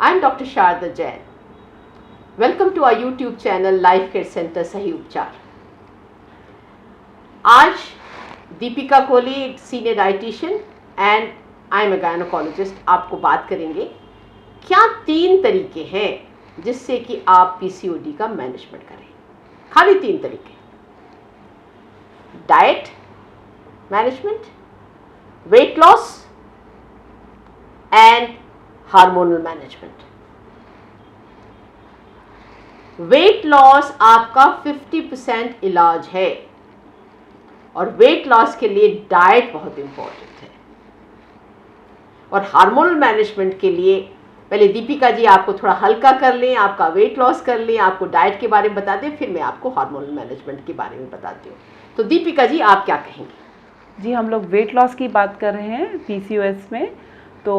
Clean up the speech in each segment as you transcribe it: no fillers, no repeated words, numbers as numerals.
I am Dr. Sharda Jain. Welcome to our YouTube channel Life Care Center सही उपचार। आज Deepika Kohli, senior dietitian and I am a gynaecologist, आपको बात करेंगे क्या 3 तरीके हैं जिससे कि आप पीसीओडी का मैनेजमेंट करें। खाली 3 तरीके: diet management, weight loss and hormonal management. Weight loss आपका 50% इलाज है और वेट लॉस के लिए डाइट बहुत इंपॉर्टेंट है। और हार्मोनल मैनेजमेंट के लिए पहले दीपिका जी आपको थोड़ा हल्का कर लें, आपका वेट लॉस कर लें, आपको डाइट के बारे में बता दें, फिर मैं आपको हार्मोनल मैनेजमेंट के बारे में बताती हूँ। तो दीपिका जी आप क्या कहेंगी? जी, हम लोग वेट लॉस की बात कर रहे हैं पीसीओएस में। तो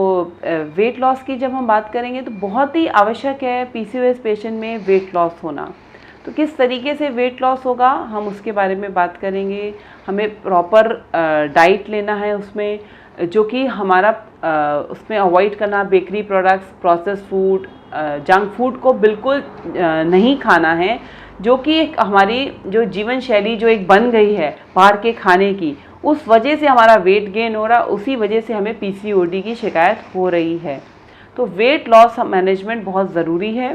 वेट लॉस की जब हम बात करेंगे तो बहुत ही आवश्यक है पीसीओएस पेशेंट में वेट लॉस होना। तो किस तरीके से वेट लॉस होगा हम उसके बारे में बात करेंगे। हमें प्रॉपर डाइट लेना है उसमें, जो कि हमारा उसमें अवॉइड करना bakery products, process food, junk food को बिल्कुल नहीं खाना है, जो कि एक हमारी जो जीवन शैली जो एक बन गई है बाहर के खाने की, उस वजह से हमारा वेट गेन हो रहा, उसी वजह से हमें पीसीओडी की शिकायत हो रही है। तो वेट लॉस मैनेजमेंट बहुत ज़रूरी है।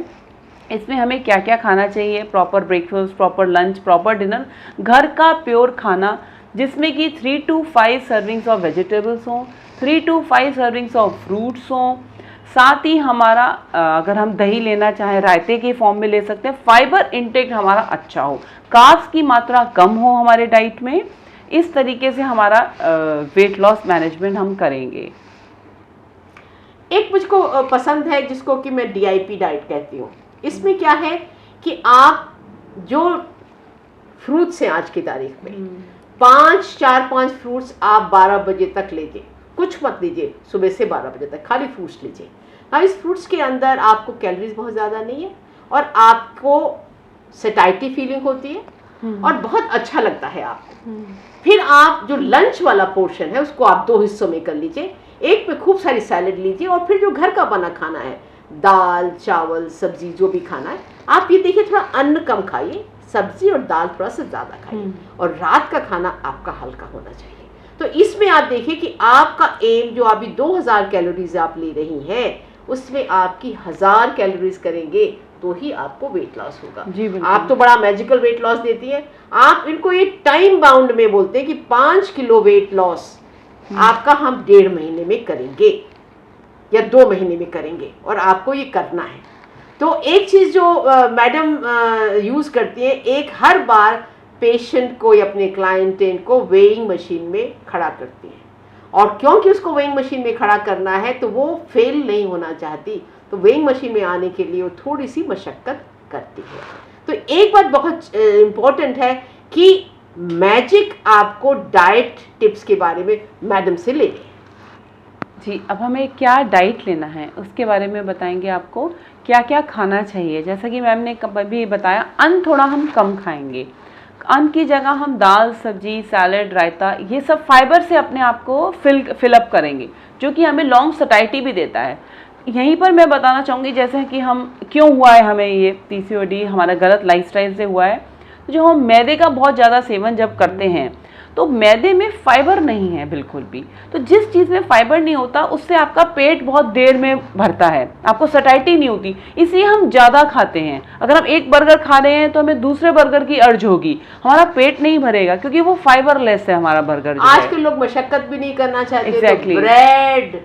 इसमें हमें क्या क्या खाना चाहिए: proper breakfast, proper lunch, proper dinner, घर का प्योर खाना जिसमें कि 3 to 5 सर्विंग्स ऑफ वेजिटेबल्स हों, 3 to 5 सर्विंग्स ऑफ फ्रूट्स हों। साथ ही हमारा अगर हम दही लेना चाहें रायते के फॉर्म में ले सकते हैं। फाइबर इंटेक हमारा अच्छा हो, कार्ब्स की मात्रा कम हो हमारे डाइट में। इस तरीके से हमारा वेट लॉस मैनेजमेंट हम करेंगे। एक मुझको पसंद है जिसको कि मैं DIP डाइट कहती हूँ। इसमें क्या है कि आप जो फ्रूट्स हैं आज की तारीख में 4-5 फ्रूट्स आप 12 बजे तक लीजिए, कुछ मत लीजिए, सुबह से 12 बजे तक खाली फ्रूट्स लीजिए। हाँ, इस फ्रूट्स के अंदर आपको कैलोरीज बहुत ज़्यादा नहीं है और आपको सैटिस्फाइड फीलिंग होती है और बहुत अच्छा लगता है आपको। फिर आप जो लंच वाला पोर्शन है उसको आप 2 हिस्सों में कर लीजिए। एक में खूब सारी सैलेड लीजिए और फिर जो घर का बना खाना है, दाल चावल सब्जी जो भी खाना है, आप ये देखिए थोड़ा अन्न कम खाइए, सब्जी और दाल थोड़ा सा ज़्यादा खाइए और रात का खाना आपका हल्का होना चाहिए। तो इसमें आप देखिए कि आपका एम जो अभी 2000 कैलोरीज आप ले रही हैं उसमें आपकी 1000 कैलोरीज करेंगे तो ही आपको वेट लॉस होगा। आप तो बड़ा मैजिकल वेट लॉस देती है। आप इनको ये टाइम बाउंड में बोलते हैं कि 5 किलो वेट लॉस आपका हम 1.5 महीने में करेंगे या 2 महीने में करेंगे और आपको ये करना है। तो एक चीज़ जो मैडम यूज़ करती है, एक हर बार पेशेंट को या अपने क्लाइंटेंट को वेइंग मशीन में खड़ा करती है और क्योंकि उसको वेइंग मशीन में खड़ा करना है तो वो फेल नहीं होना चाहती, तो वेइंग मशीन में आने के लिए वो थोड़ी सी मशक्क़त करती है। तो एक बात बहुत इम्पोर्टेंट है कि मैजिक आपको डाइट टिप्स के बारे में मैडम से ले लें। जी, अब हमें क्या डाइट लेना है उसके बारे में बताएंगे आपको, क्या क्या खाना चाहिए। जैसा कि मैम ने कभी बताया, अन्न थोड़ा हम कम खाएंगे। अन्न की जगह हम दाल सब्जी सैलेड रायता ये सब फाइबर से अपने आप को फिलअप करेंगे, जो कि हमें लॉन्ग सटाइटी भी देता है। यहीं पर मैं बताना चाहूँगी जैसे कि हम क्यों हुआ है हमें ये पीसीओडी, हमारा गलत लाइफस्टाइल से हुआ है। जो हम मैदे का बहुत ज़्यादा सेवन जब करते हैं तो मैदे में फाइबर नहीं है बिल्कुल भी। तो जिस चीज़ में फाइबर नहीं होता उससे आपका पेट बहुत देर में भरता है, आपको सटाइटी नहीं होती, इसलिए हम ज़्यादा खाते हैं। अगर हम एक बर्गर खा रहे हैं तो हमें दूसरे बर्गर की अर्ज होगी, हमारा पेट नहीं भरेगा क्योंकि वो फाइबरलेस है हमारा बर्गर। आज के लोग मशक्कत भी नहीं करना चाहते। Exactly. तो ब्रेड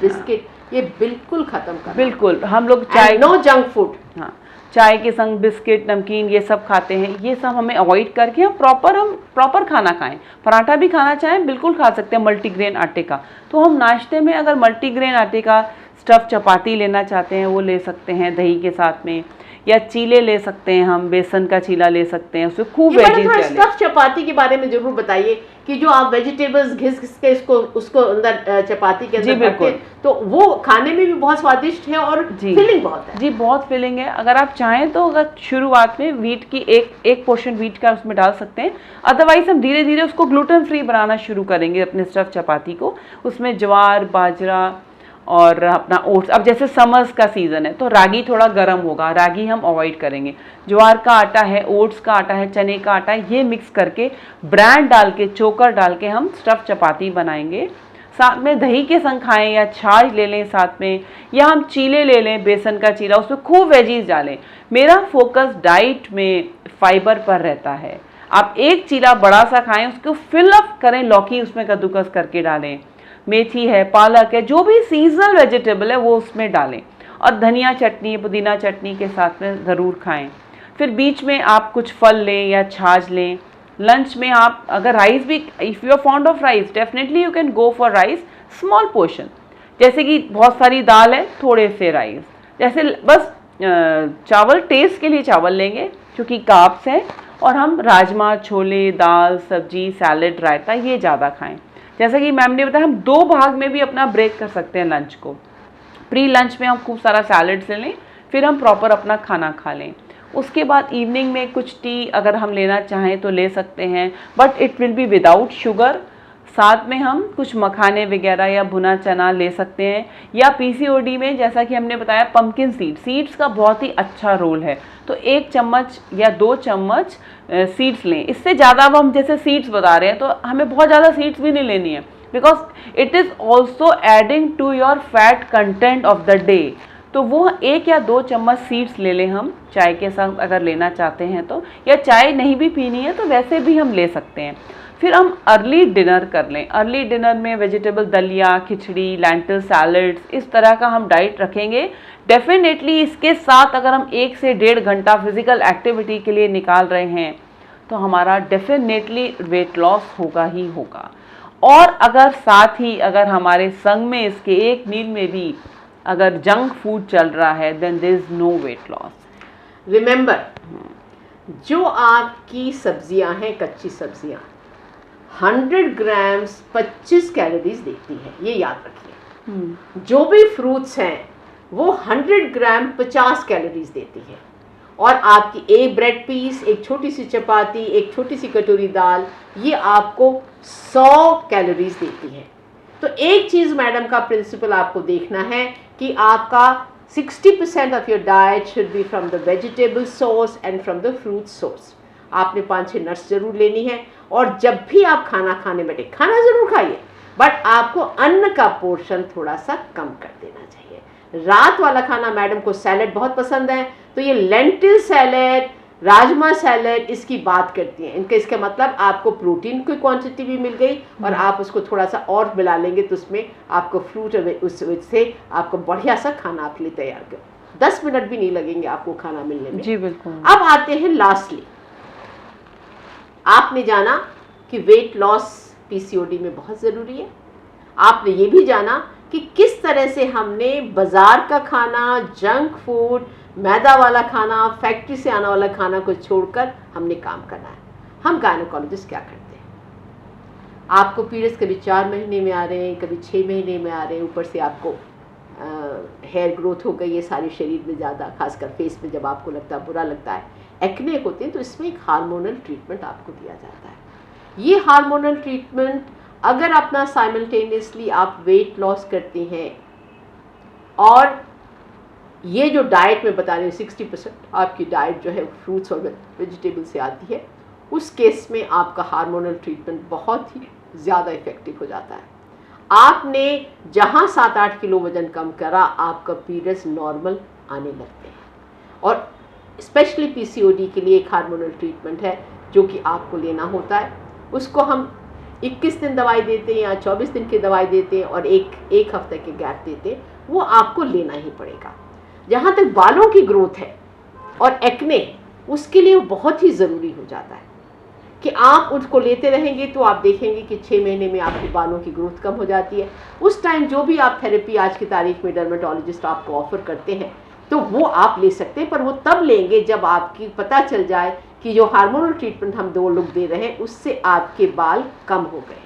बिस्किट ये बिल्कुल खत्म करना। बिल्कुल, हम लोग चाय, नो जंक फूड, हाँ, चाय के संग बिस्किट नमकीन ये सब खाते हैं। ये सब हमें अवॉइड करके हम प्रॉपर खाना खाएं। पराठा भी खाना चाहें बिल्कुल खा सकते हैं मल्टीग्रेन आटे का। तो हम नाश्ते में अगर मल्टीग्रेन आटे का स्टफ़ चपाती लेना चाहते हैं वो ले सकते हैं दही के साथ में, या चीले ले सकते हैं, हम बेसन का चीला ले सकते हैं, उसमें खूब वेजीज डालें। स्टफ चपाती के बारे में जरूर बताइए कि जो आप वेजिटेबल्स घिस के उसको अंदर चपाती के अंदर भरते हैं, तो वो खाने में भी बहुत स्वादिष्ट है और फिलिंग बहुत है। जी, बहुत फिलिंग है। अगर आप चाहें तो अगर शुरुआत में वीट की एक पोर्शन वीट का उसमें डाल सकते हैं, अदरवाइज हम धीरे धीरे उसको ग्लूटेन फ्री बनाना शुरू करेंगे अपने स्टफ चपाती को। उसमें ज्वार बाजरा और अपना ओट्स। अब जैसे समर्स का सीज़न है तो रागी थोड़ा गर्म होगा, रागी हम अवॉइड करेंगे। ज्वार का आटा है, ओट्स का आटा है, चने का आटा है, ये मिक्स करके ब्रांड डाल के, चोकर डाल के हम स्टफ़ चपाती बनाएंगे। साथ में दही के संग खाएं या छाछ ले लें साथ में, या हम चीले ले लें, बेसन का चीला, उसमें खूब वेजीज डालें। मेरा फोकस डाइट में फाइबर पर रहता है। आप एक चीला बड़ा सा खाएं, उसको फिल अप करें, लौकी उसमें कद्दूकस करके डालें, मेथी है, पालक है, जो भी सीजनल वेजिटेबल है वो उसमें डालें, और धनिया चटनी, पुदीना चटनी के साथ में ज़रूर खाएं। फिर बीच में आप कुछ फल लें या छाछ लें। लंच में आप अगर राइस भी, if you are fond of rice, definitely you can go for rice, small portion. जैसे कि बहुत सारी दाल है, थोड़े से राइस, जैसे बस चावल टेस्ट के लिए चावल लेंगे क्योंकि कार्ब्स हैं, और हम राजमा, छोले, दाल, सब्जी, सैलेड, रायता ये ज़्यादा खाएं। जैसा कि मैम ने बताया, हम 2 भाग में भी अपना ब्रेक कर सकते हैं लंच को। प्री लंच में हम खूब सारा सैलेड ले लें, फिर हम प्रॉपर अपना खाना खा लें। उसके बाद इवनिंग में कुछ टी अगर हम लेना चाहें तो ले सकते हैं, but it will be without sugar. साथ में हम कुछ मखाने वगैरह या भुना चना ले सकते हैं। या पीसीओडी में जैसा कि हमने बताया, पम्पकिन सीड्स का बहुत ही अच्छा रोल है, तो 1 चम्मच या 2 चम्मच सीड्स लें। इससे ज़्यादा अब हम जैसे सीड्स बता रहे हैं तो हमें बहुत ज़्यादा सीड्स भी नहीं लेनी है, because it is also adding to your fat content of the day. तो वो 1 या 2 चम्मच सीड्स ले लें हम, चाय के साथ अगर लेना चाहते हैं तो, या चाय नहीं भी पीनी है तो वैसे भी हम ले सकते हैं। फिर हम अर्ली डिनर कर लें। अर्ली डिनर में वेजिटेबल दलिया, खिचड़ी, लेंटिल सैलड्स, इस तरह का हम डाइट रखेंगे। डेफिनेटली इसके साथ अगर हम 1 से 1.5 घंटा फिजिकल एक्टिविटी के लिए निकाल रहे हैं तो हमारा डेफिनेटली वेट लॉस होगा ही होगा। और अगर साथ ही अगर हमारे संग में इसके एक मील में भी अगर जंक फूड चल रहा है, then there is no weight loss. Remember, जो आपकी सब्जियां हैं, कच्ची सब्जियां 100 ग्राम्स 25 कैलोरीज देती है, ये याद रखिए। जो भी फ्रूट्स हैं वो 100 ग्राम 50 कैलोरीज देती है, और आपकी एक ब्रेड पीस, एक छोटी सी चपाती, एक छोटी सी कटोरी दाल, ये आपको 100 कैलोरीज देती है। तो एक चीज़ मैडम का प्रिंसिपल आपको देखना है कि आपका 60% of your diet should be from the vegetable source and from the fruit source. आपने 5-6 नट्स जरूर लेनी है, और जब भी आप खाना खाने बैठे, खाना जरूर खाइए, बट आपको अन्न का पोर्शन थोड़ा सा कम कर देना चाहिए। रात वाला खाना, मैडम को सैलेड बहुत पसंद है, तो ये लेंटिल सैलेड, राजमा सैलेड, इसकी बात करती हैं। इसका मतलब आपको प्रोटीन की क्वांटिटी भी मिल गई, और आप उसको थोड़ा सा और मिला लेंगे तो उसमें आपको फ्रूट, उससे आपको बढ़िया सा खाना आपके लिए तैयार कर। 10 मिनट भी नहीं लगेंगे आपको खाना मिलने में। जी बिल्कुल। अब आते हैं लास्टली, आपने जाना कि वेट लॉस पीसीओडी में बहुत ज़रूरी है। आपने ये भी जाना कि किस तरह से हमने बाज़ार का खाना, जंक फूड, मैदा वाला खाना, फैक्ट्री से आने वाला खाना को छोड़कर हमने काम करना है। हम गायनोकोलॉजिस्ट क्या करते हैं? आपको पीरियड्स कभी 4 महीने में आ रहे हैं, कभी 6 महीने में आ रहे हैं, ऊपर से आपको हेयर ग्रोथ हो गई है सारे शरीर में ज़्यादा, खासकर फेस में जब आपको लगता है, बुरा लगता है, एक्ने होते हैं, तो इसमें एक हार्मोनल ट्रीटमेंट आपको दिया जाता है। ये हार्मोनल ट्रीटमेंट अगर अपना साइमल्टेनियसली आप वेट लॉस करते हैं, और ये जो डाइट में बता रही हूँ 60% आपकी डाइट जो है फ्रूट्स और वेजिटेबल से आती है, उस केस में आपका हार्मोनल ट्रीटमेंट बहुत ही ज़्यादा इफेक्टिव हो जाता है। आपने जहाँ 7-8 किलो वजन कम करा, आपका पीरियड्स नॉर्मल आने लगते हैं। और स्पेशली पीसीओडी के लिए एक हार्मोनल ट्रीटमेंट है जो कि आपको लेना होता है। उसको हम 21 दिन दवाई देते हैं या 24 दिन की दवाई देते हैं, और एक हफ्ते के गैप देते हैं, वो आपको लेना ही पड़ेगा। जहाँ तक बालों की ग्रोथ है और एक्ने, उसके लिए बहुत ही ज़रूरी हो जाता है कि आप उसको लेते रहेंगे तो आप देखेंगे कि 6 महीने में आपके बालों की ग्रोथ कम हो जाती है। उस टाइम जो भी आप थेरेपी आज की तारीख में डर्मेटोलॉजिस्ट आपको ऑफर करते हैं, तो वो आप ले सकते हैं, पर वो तब लेंगे जब आपकी पता चल जाए कि जो हार्मोनल ट्रीटमेंट हम 2 लोग दे रहे हैं उससे आपके बाल कम हो गए,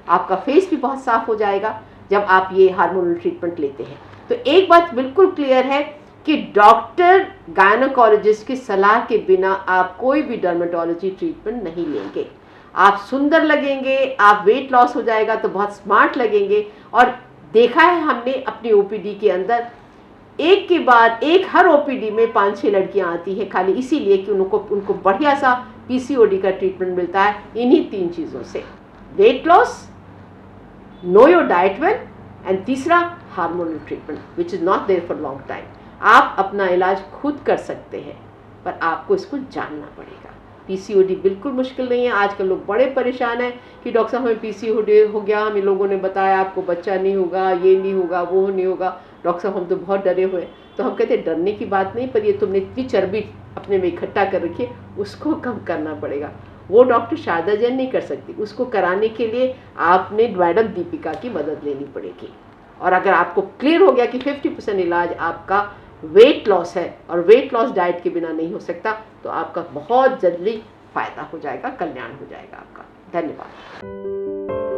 आपका फेस भी बहुत साफ हो जाएगा जब आप ये हार्मोनल ट्रीटमेंट लेते हैं। तो एक बात बिल्कुल क्लियर है कि डॉक्टर गायनोकोलॉजिस्ट की सलाह के बिना आप कोई भी डर्मेटोलॉजी ट्रीटमेंट नहीं लेंगे। आप सुंदर लगेंगे, आप वेट लॉस हो जाएगा तो बहुत स्मार्ट लगेंगे, और देखा है हमने अपनी ओपीडी के अंदर, एक के बाद एक हर ओपीडी में 5-6 लड़कियां आती है खाली इसीलिए कि उनको बढ़िया सा पीसीओडी का ट्रीटमेंट मिलता है इन्हीं 3 चीज़ों से, weight loss, know your diet well, and तीसरा hormonal treatment which is not there for long time. आप अपना इलाज खुद कर सकते हैं पर आपको इसको जानना पड़ेगा। पीसीओडी बिल्कुल मुश्किल नहीं है। आजकल लोग बड़े परेशान हैं कि डॉक्टर साहब हमें पीसीओडी हो गया, हमें लोगों ने बताया आपको बच्चा नहीं होगा, ये नहीं होगा, वो नहीं होगा, डॉक्टर साहब हम तो बहुत डरे हुए। तो हम कहते हैं डरने की बात नहीं, पर ये तुमने इतनी चर्बी अपने में इकट्ठा कर रखी है उसको कम करना पड़ेगा। वो डॉक्टर शारदा जैन नहीं कर सकती, उसको कराने के लिए आपने मैडम दीपिका की मदद लेनी पड़ेगी। और अगर आपको क्लियर हो गया कि 50% इलाज आपका वेट लॉस है और वेट लॉस डाइट के बिना नहीं हो सकता, तो आपका बहुत जल्दी फायदा हो जाएगा, कल्याण हो जाएगा आपका। धन्यवाद।